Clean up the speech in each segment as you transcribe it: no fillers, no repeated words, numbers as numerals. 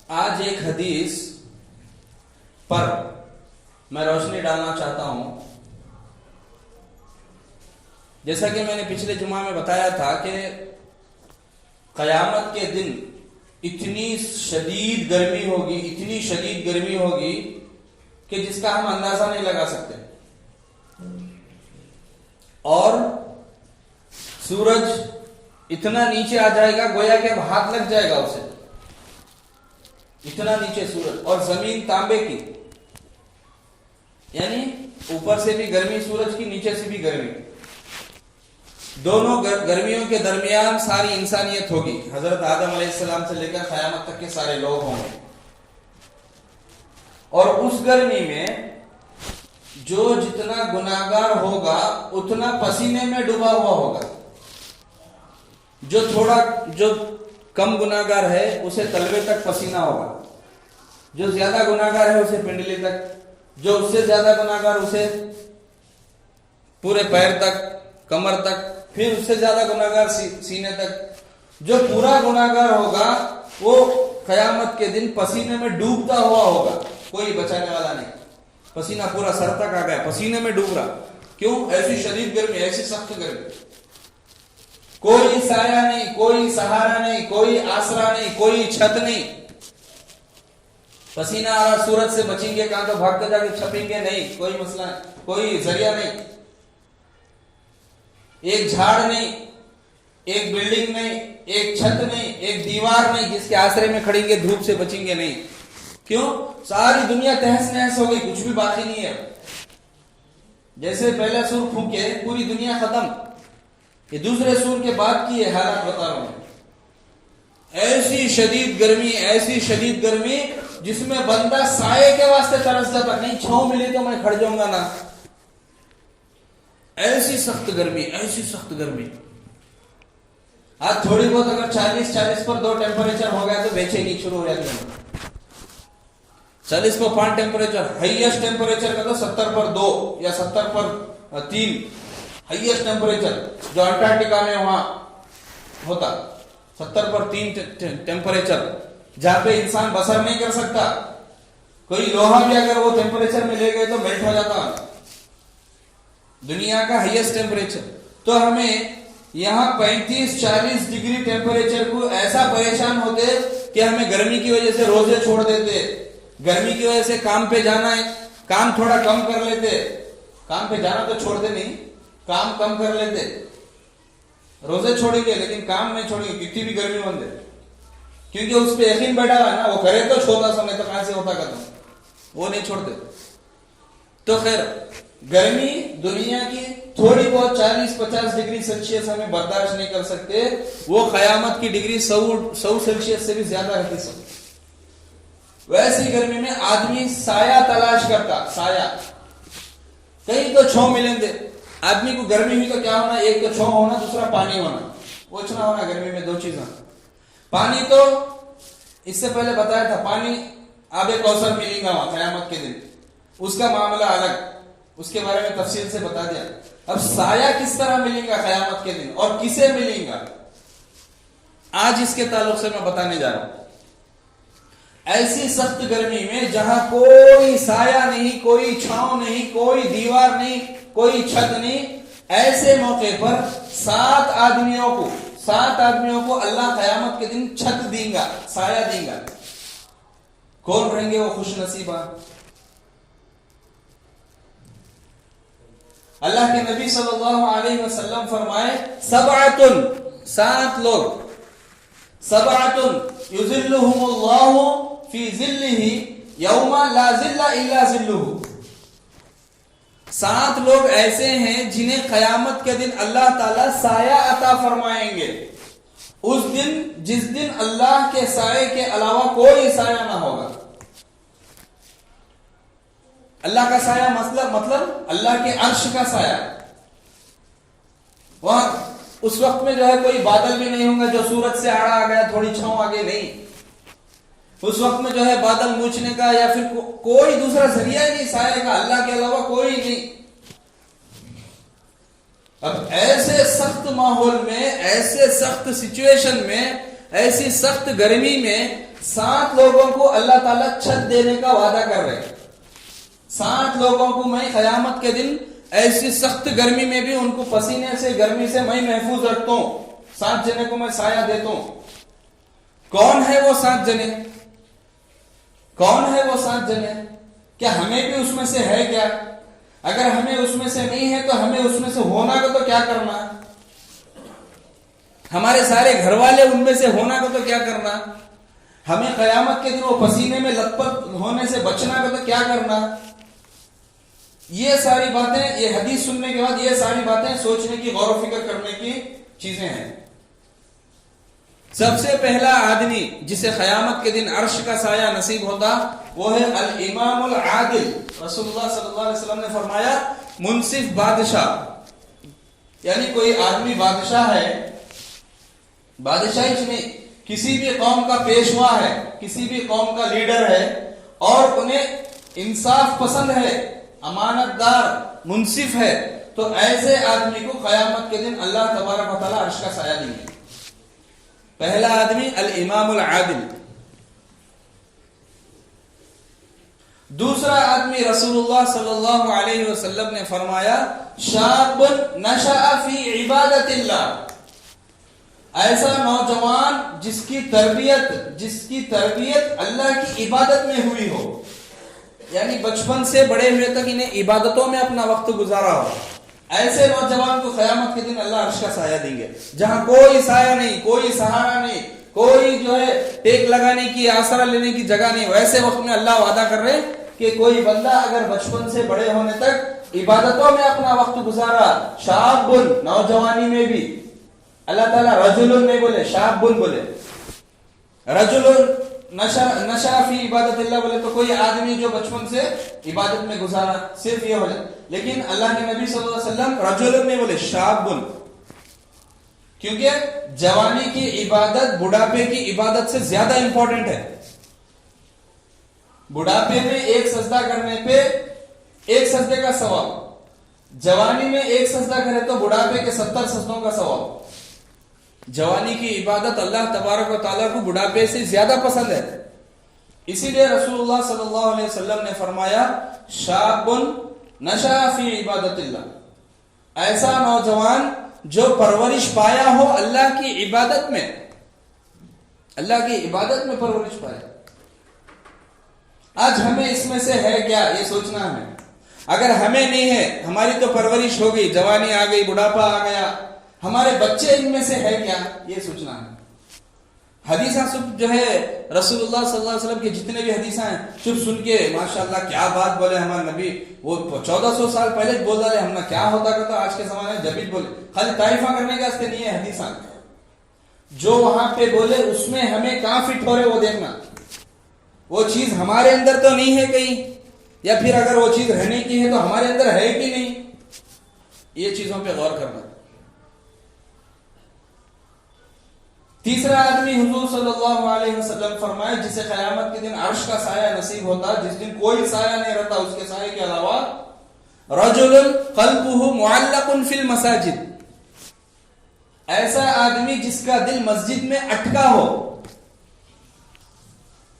آج ایک حدیث پر میں روشنی ڈالنا چاہتا ہوں. جیسا کہ میں نے پچھلے جمعہ میں بتایا تھا کہ قیامت کے دن اتنی شدید گرمی ہوگی کہ جس کا ہم اندازہ نہیں لگا سکتے، اور سورج اتنا نیچے آ جائے گا گویا کہ اب ہاتھ لگ جائے گا اسے، اتنا نیچے سورج، اور زمین تانبے کی، یعنی اوپر سے بھی گرمی سورج کی، نیچے سے بھی گرمی، دونوں گرمیوں کے درمیان ساری انسانیت ہوگی. حضرت آدم علیہ السلام سے لے کر قیامت تک کے سارے لوگ ہوں گے، اور اس گرمی میں جو جتنا گناہگار ہوگا اتنا پسینے میں ڈوبا ہوا ہوگا. جو کم گناہگار ہے اسے تلوے تک پسینہ ہوگا، جو زیادہ گناہگار ہے اسے پنڈلی تک، جو اس سے زیادہ گناہگار اسے پورے پیر تک، کمر تک، پھر اس سے زیادہ گناہگار سینے تک. جو پورا گناہگار ہوگا وہ قیامت کے دن پسینے میں ڈوبتا ہوا ہوگا، کوئی بچانے والا نہیں. پسینہ پورا سر تک آ گیا، پسینے میں ڈوب رہا. کیوں؟ ایسی شدید گرمی، ایسی سخت گرمی، کوئی سایہ نہیں، کوئی سہارا نہیں، کوئی آسرا نہیں، کوئی چھت نہیں. پسینہ آ رہا، سورج سے بچیں گے کہاں؟ تو بھاگتے جا کے چھپیں گے نہیں، کوئی مسئلہ نہیں، کوئی ذریعہ نہیں، ایک جھاڑ نہیں، ایک بلڈنگ نہیں، ایک چھت نہیں، ایک دیوار نہیں جس کے آسرے میں کھڑیں گے، دھوپ سے بچیں گے نہیں. کیوں؟ ساری دنیا تہس نہس ہو گئی، کچھ بھی باقی نہیں ہے. جیسے پہلا سور پھونکے پوری دنیا ختم، یہ دوسرے سور کے بعد کی یہ حالات بتا رہا ہوں. ایسی شدید گرمی جس میں بندہ سائے کے واسطے ترس جاتا، نہیں چھاؤں ملی تو میں کھڑ جاؤں گا نا. ایسی سخت گرمی. آج تھوڑی بہت اگر 40 پر 2 ٹیمپریچر ہو گیا تو بے چینی شروع ہو جاتی ہے. 40 پر 5 ٹیمپریچر، ہائیسٹ ٹیمپریچر کا تو 70 پر 2 یا 70 پر 3 ہائیسٹ ٹیمپریچر جو انٹارکٹیکا میں وہاں ہوتا، 70 پر 3 ٹیمپریچر جہاں پہ انسان بسر نہیں کر سکتا. کوئی لوہا بھی اگر وہ ٹیمپریچر میں لے گئے تو میلٹ ہو جاتا. دنیا کا ہائیسٹ ٹیمپریچر. تو ہمیں یہاں 35-40 ڈگری ٹیمپریچر کو ایسا پریشان ہوتے کہ ہمیں گرمی کی وجہ سے روزے چھوڑ دیتے، گرمی کی وجہ سے کام پہ جانا ہے، کام تھوڑا کم کر لیتے. کام پہ جانا تو چھوڑتے نہیں، کام کم کر لیتے. روزے چھوڑیں گے لیکن کام نہیں چھوڑیں گے کتنی بھی گرمی بن جائے، کیونکہ اس پہ یقین بیٹھا ہوا ہے نا، وہ کرے تو چھوڑا سمے تو کہاں سے ہوتا ختم، وہ نہیں چھوڑتے. تو خیر، گرمی دنیا کی تھوڑی بہت 40-50 ڈگری سیلسیس ہمیں برداشت نہیں کر سکتے، وہ قیامت کی ڈگری 100 سیلسیس سے بھی زیادہ رہتی. سب ویسی گرمی میں آدمی سایہ تلاش کرتا، سایہ کہیں تو چھاؤں ملیں گے. آدمی کو گرمی ہوئی تو کیا ہونا؟ ایک تو چھاؤں ہونا، دوسرا پانی ہونا. پوچھنا ہونا گرمی میں 2 چیزیں. پانی تو اس سے پہلے بتایا تھا، پانی آب کوثر ملے گا وہاں قیامت کے دن، اس کا معاملہ الگ، اس کے بارے میں تفصیل سے بتا دیا. اب سایہ کس طرح ملے گا قیامت کے دن اور کسے ملے گا، آج اس کے تعلق سے میں بتانے جا رہا ہوں. ایسی سخت گرمی میں جہاں کوئی سایہ نہیں، کوئی چھاؤں نہیں، کوئی دیوار نہیں، کوئی چھت نہیں، ایسے موقع پر 7 آدمیوں کو اللہ قیامت کے دن چھت دیں گا، سایہ دیں گا. کون رہیں گے وہ خوش نصیبہ؟ اللہ کے نبی صلی اللہ علیہ وسلم فرمائے 7 لوگ، 7 یظلہم اللہ فی ظلہ یوم لا ظل الا ظلہ. 7 لوگ ایسے ہیں جنہیں قیامت کے دن اللہ تعالی سایہ عطا فرمائیں گے، اس دن جس دن اللہ کے سائے کے علاوہ کوئی سایہ نہ ہوگا. اللہ کا سایہ مطلب اللہ کے عرش کا سایہ. وہاں اس وقت میں جو ہے کوئی بادل بھی نہیں ہوں گے جو سورج سے آڑا آ گیا تھوڑی چھاؤں آگے، نہیں. اس وقت میں جو ہے بادل نوچنے کا یا پھر کوئی دوسرا ذریعہ ہی نہیں سایہ کا، اللہ کے علاوہ کوئی نہیں. اب ایسے سخت ماحول میں، ایسے سخت سچویشن میں، ایسی سخت گرمی میں 7 लोगों को अल्लाह ताला छत देने का वादा कर रहे हैं। 7 लोगों को मैं क़यामत के दिन ऐसी सख्त गर्मी में भी उनको पसीने से गर्मी से मैं महफूज रखता हूं। 7 जने को मैं साया देता हूं। कौन है वो 7 जने? कौन है वो 7 जने? क्या हमें भी उसमें से है क्या? अगर हमें उसमें से नहीं है तो हमें उसमें से होना को तो क्या करना? हमारे सारे घर वाले उनमें से होना को तो क्या करना? हमें क़यामत के दिन वो पसीने में लथपथ होने से बचना को तो क्या करना? ये सारी बातें, ये हदीस सुनने के बाद ये सारी बातें सोचने की, गौर फिक्र करने की चीजें हैं। सबसे पहला आदमी जिसे क़यामत के दिन अर्श का साया नसीब होता वो है अल इमामुल आदिल। रसूलुल्लाह सल्लल्लाहु अलैहि वसल्लम ने फरमाया मुनसिफ बादशाह, यानी कोई आदमी बादशाह है, बादशाही में किसी भी कौम का पेशवा है, किसी भी कौम का लीडर है और उन्हें इंसाफ पसंद है, अमानतदार, मुनसिफ है, तो ऐसे आदमी को क़यामत के दिन अल्लाह तबारक व तआला अर्श का साया देंगे। पहला आदमी अल इमामुल आदिल। दूसरा आदमी रसूलुल्लाह सल्लल्लाहु अलैहि वसल्लम ने फरमाया शाबुन नशअ फी इबादतिल्लाह, ऐसा नौजवान जिसकी तरबियत अल्लाह की इबादत में हुई हो, यानी बचपन से बड़े हुए तक इन्हें इबादतों में अपना वक्त गुजारा हो, ऐसे नौजवान को क़यामत के दिन अल्लाह अर्श का साया देंगे, जहां कोई साया नहीं, कोई सहारा नहीं, कोई जो है टेक लगाने की, आसरा लेने की जगह नहीं। वैसे वक्त में अल्लाह वादा कर रहे कि कोई बंदा अगर बचपन से बड़े होने तक इबादतों में अपना वक्त गुजारा, शाबुन नौजवानी में भी, अल्लाह ताला रजुलुन नहीं बोले, शाबुन बोले, रजुलुन नशा फी इबादतिल्लाह बोले तो कोई आदमी जो बचपन से इबादत में गुजारा, सिर्फ ये हो जाए। लेकिन अल्लाह के नबी सल्लल्लाहु अलैहि वसल्लम रजुलुन नहीं बोले, शाबुन, क्योंकि जवानी की इबादत बुढ़ापे की इबादत से ज्यादा इंपॉर्टेंट है। बुढ़ापे में एक सजदा करने पे एक सजदे का सवाब, जवानी में एक सजदा करे तो बुढ़ापे के 70 सजदों का सवाब। जवानी की इबादत अल्लाह तबारक व तआला को बुढ़ापे से ज्यादा पसंद है। इसीलिए रसूलुल्लाह सल्लल्लाहु अलैहि वसल्लम ने फरमाया शाबुन नशा फी इबादतिल्लाह, ऐसा नौजवान जो परवरिश पाया हो अल्लाह की इबादत में, अल्लाह की इबादत में परवरिश पाया। आज हमें इसमें से है क्या, ये सोचना हमें। अगर हमें नहीं है, हमारी तो परवरिश हो गई, जवानी आ गई, बुढ़ापा आ गया, हमारे बच्चे इनमें से है क्या, ये सोचना है। हदीसा जो है रसूलुल्लाह सल्लल्लाहु अलैहि वसल्लम के जितने भी हदीसा हैं, चुप सुन के माशाअल्लाह क्या बात बोले हमारे नबी, वो 1400 साल पहले बोल डाले, हमने क्या होता करता आज के जमाने में जबीत बोले, खाली तारीफा करने का नहीं है हदीसा, जो वहां पे बोले उसमें हमें कहां फिट हो रहे वो देखना। वो चीज हमारे अंदर तो नहीं है कहीं, या फिर अगर वो चीज रहने की है तो हमारे अंदर है कि नहीं, ये चीजों पे गौर करना। तीसरा आदमी हुजूर सल्लल्लाहु अलैहि वसल्लम फरमाए जिसे क़यामत के दिन अर्श का साया नसीब होता, जिस दिन कोई साया नहीं रहता उसके साये के अलावा, रजुलुन क़ल्बुहु मुअल्लकुन फिल मसाजिद, ऐसा आदमी जिसका दिल मस्जिद में अटका हो।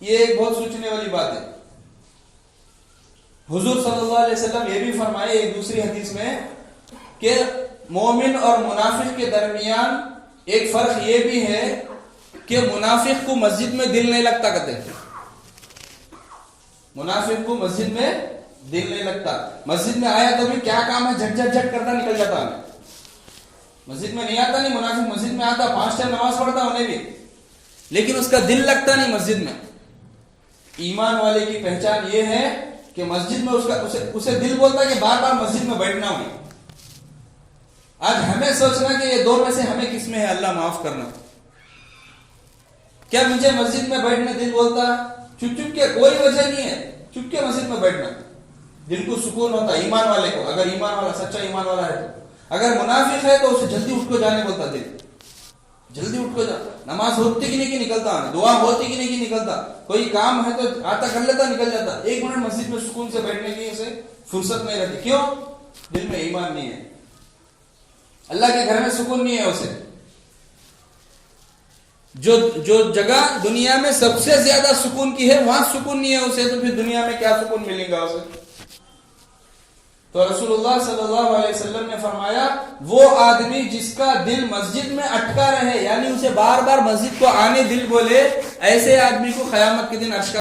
ये एक बहुत सोचने वाली बात है। हुजूर सल्लल्लाहु अलैहि वसल्लम ये भी फरमाए एक दूसरी हदीस में कि मोमिन और मुनाफिक के दरमियान एक फर्क ये भी है कि मुनाफिक को मस्जिद में दिल नहीं लगता, कहते मुनाफिक को मस्जिद में दिल नहीं लगता। मस्जिद में आया तो भी क्या काम है, झट झट झट करता निकल जाता है। मस्जिद में नहीं आता नहीं मुनाफिक, मस्जिद में आता 5 टाइम नमाज पढ़ता उन्हें भी, लेकिन उसका दिल लगता नहीं मस्जिद में। ईमान वाले की पहचान ये है कि मस्जिद में उसे दिल बोलता है कि बार बार मस्जिद में बैठना हो। आज हमें सोचना कि ये दो में से हमें किस में है, अल्लाह माफ करना। क्या मुझे मस्जिद में बैठने दिल बोलता, चुप चुप के, कोई वजह नहीं है, चुप के मस्जिद में बैठना दिल को सुकून होता है ईमान वाले को, अगर ईमान वाला सच्चा ईमान वाला है तो। अगर मुनाफिक है तो उसे जल्दी उठ को जाने बोलता दिल, जल्दी उठ को जा, नमाज होती कि नहीं कि निकलता, दुआ होती कि नहीं कि निकलता, कोई काम है तो आता कर लेता निकल जाता। 1 मिनट मस्जिद में सुकून से बैठने की उसे फुर्सत नहीं रहती। क्यों? दिल में ईमान नहीं है, अल्लाह के घर में सुकून नहीं है उसे। جو جگہ دنیا میں سب سے زیادہ سکون کی ہے وہاں سکون نہیں ہے اسے، تو پھر دنیا میں کیا سکون ملے گا اسے؟ تو رسول اللہ صلی اللہ علیہ وسلم نے فرمایا وہ آدمی جس کا دل مسجد میں اٹکا رہے، یعنی اسے بار بار مسجد کو آنے دل بولے، ایسے آدمی کو قیامت کے دن عرش کا